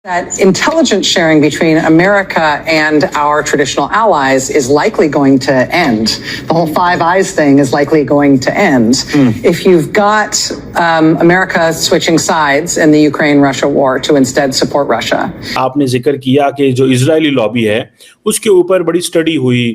That intelligence sharing between America and our traditional allies is likely going to end. The whole Five Eyes thing is likely going to end. If you've got America switching sides in the Ukraine-Russia war to instead support Russia. आपने जिक्र किया कि जो Israeli lobby है उसके ऊपर बड़ी study हुई।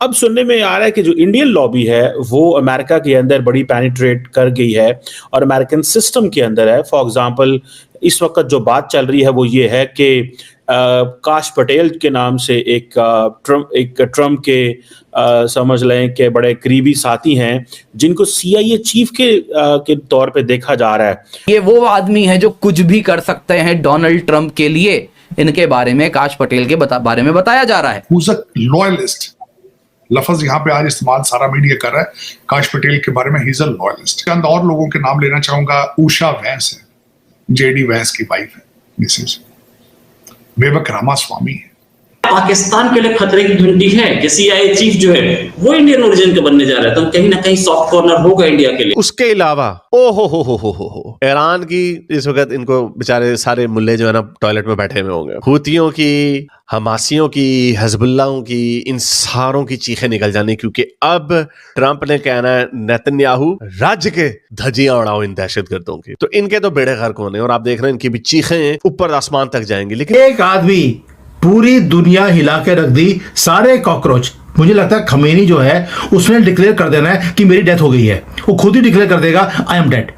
अब सुनने में आ रहा है कि जो इंडियन लॉबी है वो अमेरिका के अंदर बड़ी पेनिट्रेट कर गई है और अमेरिकन सिस्टम के अंदर है। फॉर एग्जांपल इस वक्त जो बात चल रही है वो ये है कि काश पटेल के नाम से एक ट्रम्प के समझ लें कि बड़े करीबी साथी हैं जिनको CIA चीफ के तौर पे देखा जा रहा है। ये वो आदमी है जो कुछ भी कर सकते हैं डोनाल्ड ट्रंप के लिए। इनके बारे में काश पटेल के बारे में बताया जा रहा है। Who's a loyalist? लफ्ज यहाँ पे आज इस्तेमाल सारा मीडिया कर रहा है काश पटेल के बारे में। He is a loyalist. चंद और लोगों के नाम लेना चाहूंगा। उषा वैंस है, JD वैंस की वाइफ है, मिसेज विवेक रामास्वामी है। पाकिस्तान के लिए खतरे की घंटी है कि CIA चीफ जो है वो इंडियन ओरिजिन का बनने जा रहा है, तो कहीं ना कहीं सॉफ्ट कॉर्नर होगा इंडिया के लिए। उसके अलावा हो ईरान की इस वक्त इनको बेचारे सारे मुल्ले जो है ना टॉयलेट में बैठे हुए होंगे। हूतियों की, हमासियों की, हिजबुल्लाहों की, इन सारों की चीखें निकल जानी, क्योंकि अब ट्रंप ने कहना है नेतन्याहू राज्य के धज्जियां उड़ाओ इन दहशतगर्दों की। तो इनके तो बेड़े गर्क होने और आप देख रहे हैं इनकी भी चीखें ऊपर आसमान तक जाएंगी। लेकिन एक आदमी पूरी दुनिया हिला के रख दी, सारे कॉकरोच। मुझे लगता है खमेनी जो है उसने डिक्लेयर कर देना है कि मेरी डेथ हो गई है। वो खुद ही डिक्लेयर कर देगा आई एम डेड।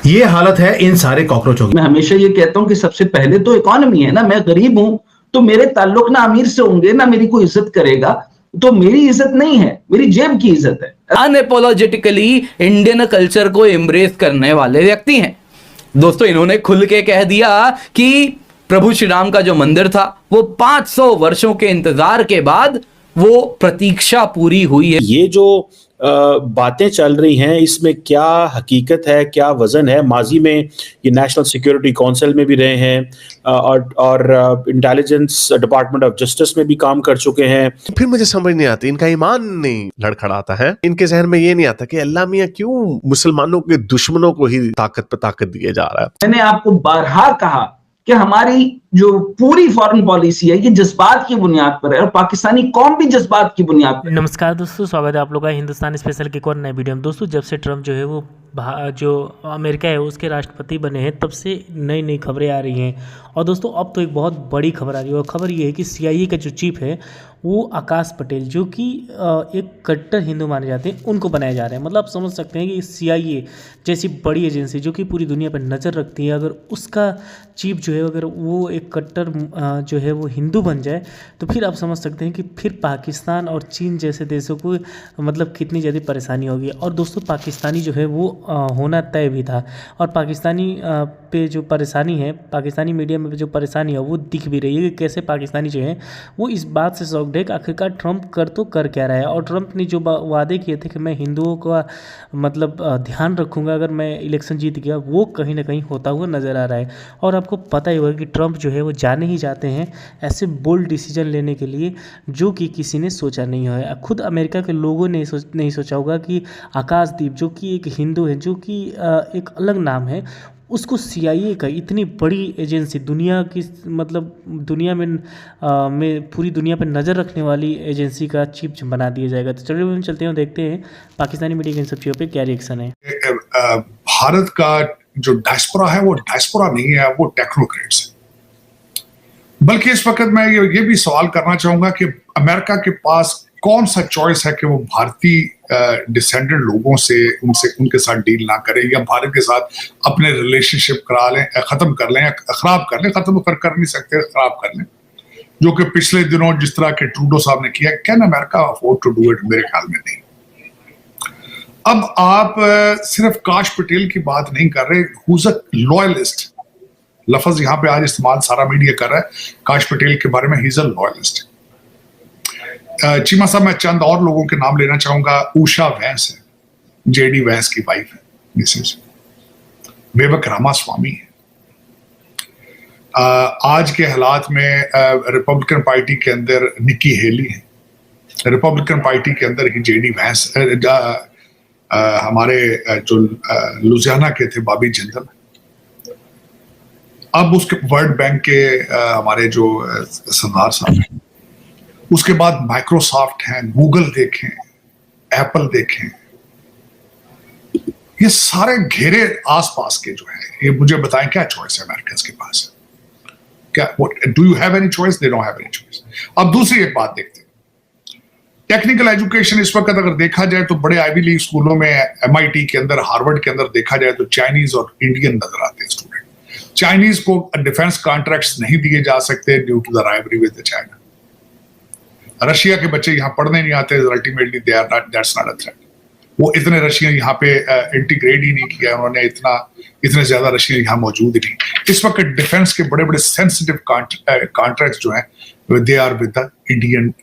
ये हालत है इन सारे कॉकरोचों की। मैं हमेशा ये कहता हूं कि सबसे पहले तो इकोनॉमी है ना। मैं गरीब हूं तो मेरे ताल्लुक ना अमीर से होंगे ना मेरी कोई इज्जत करेगा, तो मेरी इज्जत नहीं है, मेरी जेब की इज्जत है। अनअपोलोजेटिकली इंडियन कल्चर को एम्ब्रेस करने वाले व्यक्ति हैं। दोस्तों इन्होंने खुल के कह दिया कि प्रभु श्री राम का जो मंदिर था वो 500 वर्षों के इंतजार के बाद वो प्रतीक्षा पूरी हुई है। ये जो बातें चल रही हैं इसमें क्या हकीकत है, क्या वजन है? माजी में ये नेशनल सिक्योरिटी काउंसिल में भी रहे हैं और इंटेलिजेंस डिपार्टमेंट ऑफ जस्टिस में भी काम कर चुके हैं। फिर मुझे समझ नहीं आती, इनका ईमान नहीं लड़खड़ाता है। इनके जहन में ये नहीं आता कि अल्लाह मियां क्यों मुसलमानों के दुश्मनों को ही ताकत पे ताकत दिए जा रहा है। मैंने आपको बारहा कहा कि हमारी जो पूरी फॉरेन पॉलिसी है ये जज्बात की बुनियाद पर है और पाकिस्तानी कौम भी जज्बात की बुनियाद पर। नमस्कार दोस्तों, स्वागत है आप लोगों का हिंदुस्तान स्पेशल के एक और नए वीडियो में। दोस्तों जब से ट्रंप जो है वो जो अमेरिका है उसके राष्ट्रपति बने हैं तब से नई नई खबरें आ रही हैं। और दोस्तों अब तो एक बहुत बड़ी खबर आ रही है और खबर ये है कि CIA का जो चीफ है वो आकाश पटेल, जो कि एक कट्टर हिंदू माने जाते हैं, उनको बनाया जा रहा है। मतलब आप समझ सकते हैं कि CIA जैसी बड़ी एजेंसी जो कि पूरी दुनिया पर नज़र रखती है, अगर उसका चीफ जो है अगर वो एक कट्टर जो है वो हिंदू बन जाए तो फिर आप समझ सकते हैं कि फिर पाकिस्तान और चीन जैसे देशों को मतलब कितनी ज़्यादा परेशानी होगी। और दोस्तों पाकिस्तानी जो है वो होना तय भी था और पाकिस्तानी पे जो परेशानी है, पाकिस्तानी मीडिया में जो परेशानी है वो दिख भी रही है कि कैसे पाकिस्तानी जो है वो इस बात से शॉक्ड है कि आखिरकार ट्रंप कर क्या रहा है। और ट्रंप ने जो वादे किए थे कि मैं हिंदुओं का मतलब ध्यान रखूँगा अगर मैं इलेक्शन जीत गया, वो कहीं ना कहीं होता हुआ नज़र आ रहा है। और आपको पता ही होगा कि ट्रंप जो है वो जाने ही जाते हैं ऐसे बोल्ड डिसीजन लेने के लिए जो कि किसी ने सोचा नहीं है। खुद अमेरिका के लोगों ने नहीं सोचा होगा कि आकाशदीप जो कि एक हिंदू है, जो कि एक अलग नाम है, उसको CIA का इतनी बड़ी एजेंसी, दुनिया की मतलब दुनिया में पूरी दुनिया पर नज़र रखने वाली एजेंसी का चीफ बना दिया जाएगा। तो चलिए हम चलते हैं, देखते हैं पाकिस्तानी मीडिया की इन सब चीज़ों पे क्या रिएक्शन है। भारत का जो डायस्पोरा है वो डायस्पोरा नहीं है, वो टेक्नोक्रेट्स है। बल्कि इस वक्त मैं ये भी सवाल करना चाहूंगा कि अमेरिका के पास कौन सा चॉइस है कि वो भारतीय डिसेंडेंट लोगों से उनके साथ डील ना करें या भारत के साथ अपने रिलेशनशिप करा लें, खत्म कर लें या खराब कर लें। खत्म कर नहीं सकते, खराब कर लें, जो कि पिछले दिनों जिस तरह के ट्रूडो साहब ने किया। Can America afford to do it? मेरे ख्याल में नहीं। अब आप सिर्फ काश पटेल की बात नहीं कर रहे। Who's a loyalist? लफ्ज यहाँ पे आज इस्तेमाल सारा मीडिया कर रहा है काश पटेल के बारे में। He is a loyalist. Cheema साहब मैं चंद और लोगों के नाम लेना चाहूंगा। उषा वैंस है, JD वैंस की वाइफ है, मिसेज विवेक रामास्वामी है। आज के हालात में रिपब्लिकन पार्टी के अंदर निकी हेली है, रिपब्लिकन पार्टी के अंदर ही JD वैंस, हमारे जो लुधियाना के थे बॉबी जिंदल। अब उसके वर्ल्ड बैंक के हमारे जो सरदार साहब हैं, उसके बाद माइक्रोसॉफ्ट हैं, गूगल देखें, एप्पल देखें, ये सारे घेरे आसपास के जो है, ये मुझे बताएं क्या चॉइस है अमेरिकन के पास? क्या do you have any choice? They don't have any choice. अब दूसरी एक बात देखते हैं, टेक्निकल एजुकेशन इस वक्त अगर देखा जाए तो बड़े आईवी लीग स्कूलों में, MIT के अंदर, हार्वर्ड के अंदर देखा जाए तो चाइनीज और इंडियन नजर आते हैं स्टूडेंट। चाइनीज को डिफेंस कॉन्ट्रैक्ट्स नहीं दिए जा सकते due to the rivalry with China. Russia के बच्चे यहाँ पढ़ने नहीं आते, ultimately they are not, that's not a threat. वो इतने रशियन यहाँ पे इंटीग्रेट ही नहीं किया उन्होंने, इतने ज्यादा रशियन यहाँ मौजूद ही नहीं। इस वक्त डिफेंस के बड़े बड़े सेंसिटिव कॉन्ट्रैक्ट्स जो हैं they are with the Indian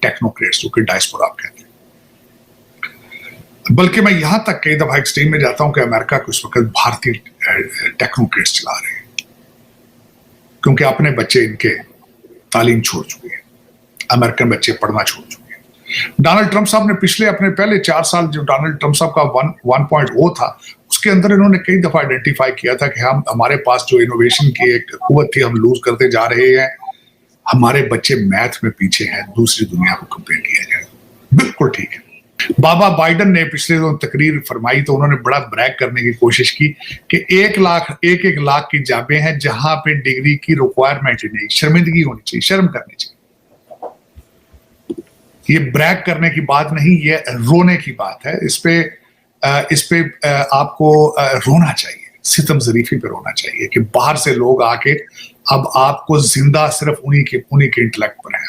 technocrats, जो कि डायस्पोरा आप कहते हैं। बल्कि मैं यहां तक कई दफा एक्सट्रीम में जाता हूं कि अमेरिका को इस वक्त भारतीय टेक्नोक्रेट्स चला रहे हैं, क्योंकि अपने बच्चे इनके तालीम छोड़ चुके हैं, अमेरिकन बच्चे पढ़ना छोड़ चुके हैं। डोनाल्ड ट्रंप साहब ने पिछले अपने पहले 4 साल जो डोनाल्ड ट्रंप साहब का 1.0 था, उसके अंदर इन्होंने कई दफा आइडेंटिफाई किया था कि हमारे पास जो इनोवेशन की एक कुव्वत थी हम लूज करते जा रहे हैं, हमारे बच्चे मैथ में पीछे हैं, दूसरी दुनिया को कंपेयर किया जाए। बिल्कुल ठीक है। बाबा बाइडन ने पिछले दिनों तकरीर फरमाई तो उन्होंने बड़ा ब्रैग करने की कोशिश की कि 1 लाख की जाबें हैं जहां पे डिग्री की रिक्वायरमेंट ही नहीं, शर्मिंदगी होनी चाहिए, शर्म करनी चाहिए। ये ब्रैग करने की बात नहीं, ये रोने की बात है। इस पे आपको रोना चाहिए, सितम ज़रीफी पे रोना चाहिए कि बाहर से लोग आके अब आपको जिंदा सिर्फ उन्हीं के इंटेलेक्ट पर है।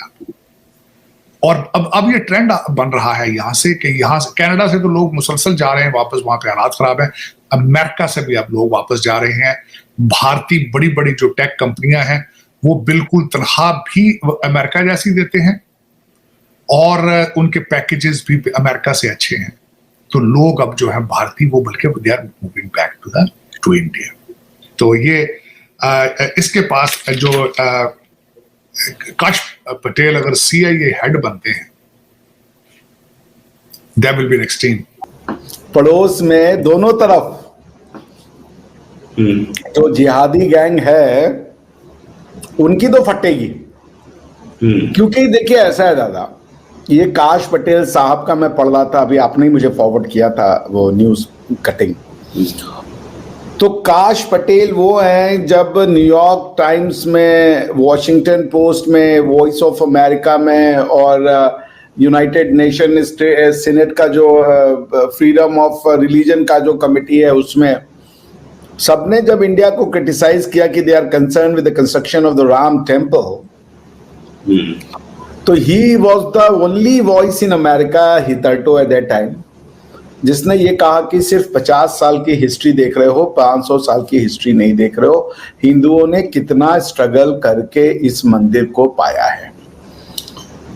और अब ये ट्रेंड बन रहा है यहाँ से कि यहाँ से कनाडा से तो लोग मुसलसल जा रहे हैं वापस, वहां पे हालात खराब है। अमेरिका से भी अब लोग वापस जा रहे हैं। भारतीय बड़ी बड़ी जो टेक कंपनियां हैं वो बिल्कुल तनख्वाह भी अमेरिका जैसी देते हैं और उनके पैकेजेस भी अमेरिका से अच्छे हैं। तो लोग अब जो है भारतीय वो बल्कि they are moving back to India. तो ये इसके पास जो काश पटेल अगर CIA हेड बनते हैं, that will be an extreme. पड़ोस में दोनों तरफ जो जिहादी गैंग है उनकी तो फटेगी। क्योंकि देखिए ऐसा है दादा, ये काश पटेल साहब का मैं पढ़ रहा था, अभी आपने ही मुझे फॉरवर्ड किया था वो न्यूज कटिंग। तो काश पटेल वो हैं जब न्यूयॉर्क टाइम्स में, वॉशिंगटन पोस्ट में, वॉइस ऑफ अमेरिका में और यूनाइटेड नेशन सीनेट का जो फ्रीडम ऑफ रिलीजन का जो कमिटी है उसमें सबने जब इंडिया को क्रिटिसाइज किया कि they are concern with the construction of the Ram temple, तो he was the only voice in America hitherto at that time जिसने ये कहा कि सिर्फ 50 साल की हिस्ट्री देख रहे हो, 500 साल की हिस्ट्री नहीं देख रहे हो। हिंदुओं ने कितना स्ट्रगल करके इस मंदिर को पाया है।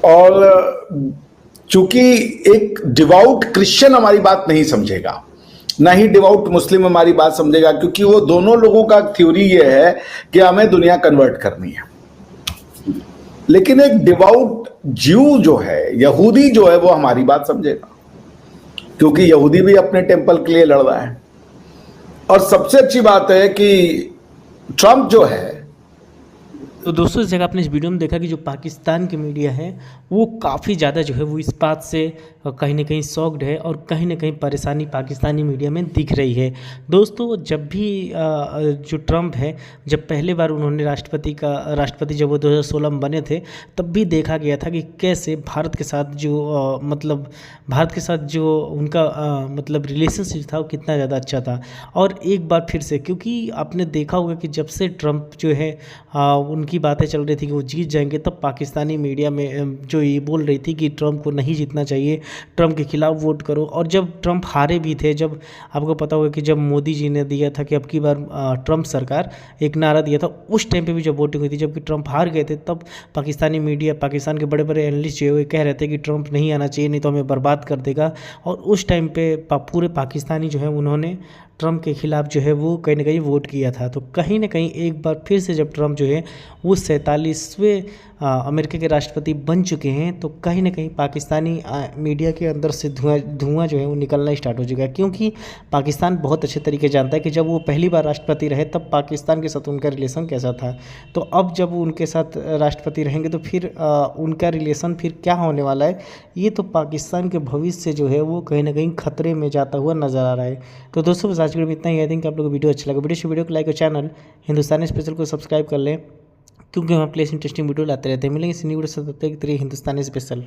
और चूंकि एक डिवाउट क्रिश्चियन हमारी बात नहीं समझेगा, ना ही डिवाउट मुस्लिम हमारी बात समझेगा, क्योंकि वो दोनों लोगों का थ्योरी ये है कि हमें दुनिया कन्वर्ट करनी है। लेकिन एक डिवाउट ज्यू जो है, यहूदी जो है, वो हमारी बात समझेगा, क्योंकि यहूदी भी अपने टेम्पल के लिए लड़ रहा है। और सबसे अच्छी बात है कि ट्रंप जो है, तो दोस्तों इस जगह आपने इस वीडियो में देखा कि जो पाकिस्तान की मीडिया है वो काफ़ी ज़्यादा जो है वो इस बात से कहीं ना कहीं शॉक्ड है और कहीं ना कहीं परेशानी पाकिस्तानी मीडिया में दिख रही है। दोस्तों जब भी जो ट्रंप है, जब पहले बार उन्होंने राष्ट्रपति जब वो 2016 में बने थे, तब भी देखा गया था कि कैसे भारत के साथ जो उनका मतलब रिलेशनशिप था वो कितना ज़्यादा अच्छा था। और एक बार फिर से, क्योंकि आपने देखा होगा कि जब से ट्रंप जो है उनकी बातें चल रही थी कि वो जीत जाएंगे, तब पाकिस्तानी मीडिया में जो ये बोल रही थी कि ट्रंप को नहीं जीतना चाहिए, ट्रंप के खिलाफ वोट करो। और जब ट्रंप हारे भी थे, जब आपको पता होगा कि जब मोदी जी ने दिया था कि अब की बार ट्रंप सरकार, एक नारा दिया था, उस टाइम पे भी जब वोटिंग हुई थी, जबकि ट्रंप हार गए थे, तब पाकिस्तानी मीडिया, पाकिस्तान के बड़े बड़े एनालिस्ट जो है कह रहे थे कि ट्रंप नहीं आना चाहिए, नहीं तो हमें बर्बाद कर देगा। और उस टाइम पे पूरे पाकिस्तानी जो है उन्होंने ट्रंप के खिलाफ जो है वो कहीं ना कहीं वोट किया था। तो कहीं ना कहीं एक बार फिर से जब ट्रंप जो है वो 47वें अमेरिका के राष्ट्रपति बन चुके हैं तो कहीं ना कहीं पाकिस्तानी मीडिया के अंदर से धुआं जो है वो निकलना स्टार्ट हो चुका है, क्योंकि पाकिस्तान बहुत अच्छे तरीके जानता है कि जब वो पहली बार राष्ट्रपति रहे तब पाकिस्तान के साथ उनका रिलेशन कैसा था। तो अब जब वो उनके साथ राष्ट्रपति रहेंगे तो फिर उनका रिलेशन फिर क्या होने वाला है, ये तो पाकिस्तान के भविष्य जो है वो कहीं ना कहीं खतरे में जाता हुआ नजर आ रहा है। तो दोस्तों बस आज के वीडियो में इतना ही। आई थिंक आप लोगों को वीडियो अच्छा लगा। वीडियो को लाइक और चैनल हिंदुस्तानी स्पेशल को सब्सक्राइब कर लें, क्योंकि हम आपके लिए इंटरेस्टिंग वीडियो लाते रहते हैं। मिलेंगे इस न्यू वीडियो से, तब तक के लिए हिंदुस्तानी स्पेशल।